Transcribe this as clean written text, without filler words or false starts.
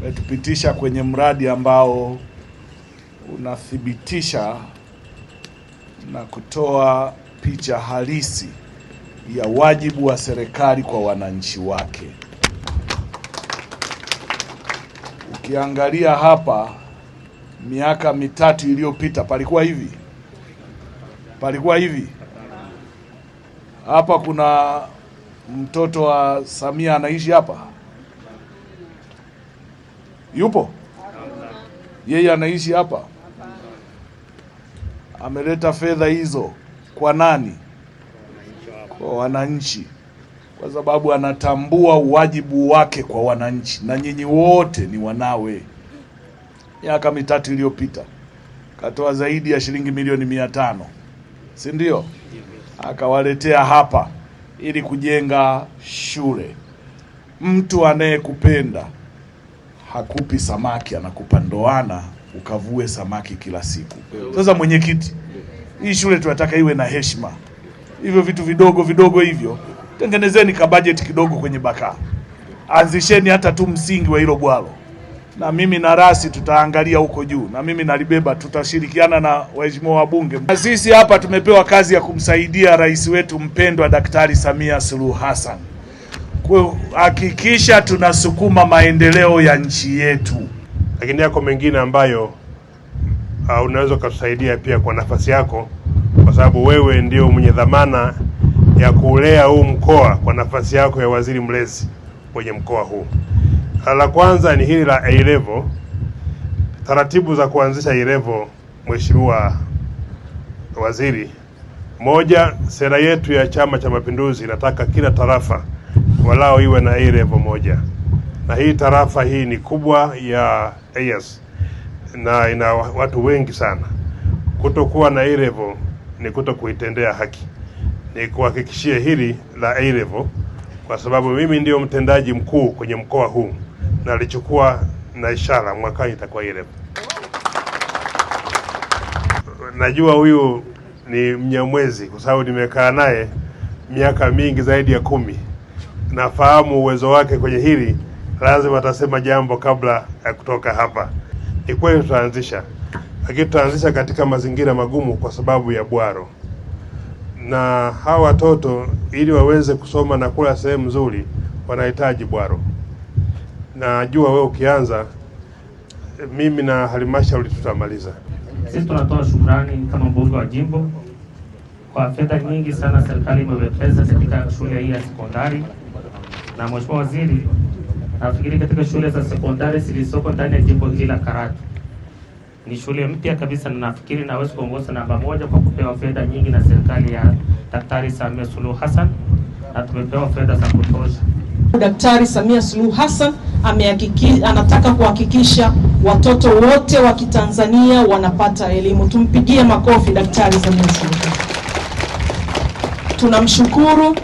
umetupitisha kwenye mradi ambao unathibitisha na kutoa picha halisi ya wajibu wa serikali kwa wananchi wake. Ukiangalia hapa, miaka mitatu iliyopita palikuwa hivi? Palikuwa hivi? Hapa kuna mtoto wa Samia anaishi hapa? Yupo? Yeye anaishi hapa? Ameleta fedha hizo kwa nani? Kwa wananchi, kwa sababu anatambua wajibu wake kwa wananchi, na nyinyi wote ni wanawe. Miaka mitatu iliyopita katoa zaidi ya shilingi milioni 500, si ndio? Akawaletea hapa ili kujenga shule. Mtu anayekupenda hakupi samaki, anakupa ndoana ukavue samaki kila siku. Sasa mwenyekiti, hii shule tunataka iwe na heshima. Hivyo vitu vidogo vidogo hivyo, tengenezeni ka budget kidogo kwenye Bakaa. Anzisheni hata tu msingi wa hilo bwalo. Na mimi na Rasi tutaangalia huko juu. Na mimi nalibeba, tutashirikiana na waheshimiwa wabunge. Na sisi hapa tumepewa kazi ya kumsaidia rais wetu mpendwa Daktari Samia Suluhu Hassan kuhakikisha tunasukuma maendeleo ya nchi yetu. Lakini yako mengine ambayo unaweza kutusaidia pia kwa nafasi yako, kwa sababu wewe ndio mwenye dhamana ya kulea huu mkoa kwa nafasi yako ya waziri mlezi kwenye mkoa huu. La kwanza ni hili la A-level. Taratibu za kuanzisha A-level, Mheshimiwa Waziri. Moja, sera yetu ya Chama cha Mapinduzi inataka kila tarafa walao iwe na A-level moja. Na hii tarafa hii ni kubwa ya AS na ina watu wengi sana. Kutokuwa na A-level ni kutokuitendea haki. Ni kuhakikishia hili la A-level, kwa sababu mimi ndio mtendaji mkuu kwenye mkoa huu na alichukua na ishara mwakani itakuwa A-level. Najua huyu ni Mnyamwezi kwa sababu nimekaa naye miaka mingi zaidi ya 10. Nafahamu uwezo wake kwenye hili, lazima atasema jambo kabla ya kutoka hapa. Ni kweli tutaanzisha, lakini tutaanzisha katika mazingira magumu kwa sababu ya bwaro. Na hawa watoto ili waweze kusoma na kula sehemu nzuri wanahitaji bwaro. Najua wewe ukianza, mimi na halmashauri tutamaliza. Sisi tunatoa shukrani kama mbunge wa jimbo kwa fedha nyingi sana serikali imewekeza katika shule hii ya sekondari. Na Mheshimiwa Waziri, nafikiri katika shule za sekondari zilizoko ndani ya jimbo hili la Karatu ni shule mpya kabisa, na nafikiri naweza kuongoza namba 1 kwa kupewa fedha nyingi na serikali ya Daktari Samia Suluhu Hassan, na tumepewa fedha za kutosha. Daktari Samia Suluhu Hassan anataka kuhakikisha watoto wote wa Kitanzania wanapata elimu. Tumpigie makofi Daktari Samia Suluhu. Tunamshukuru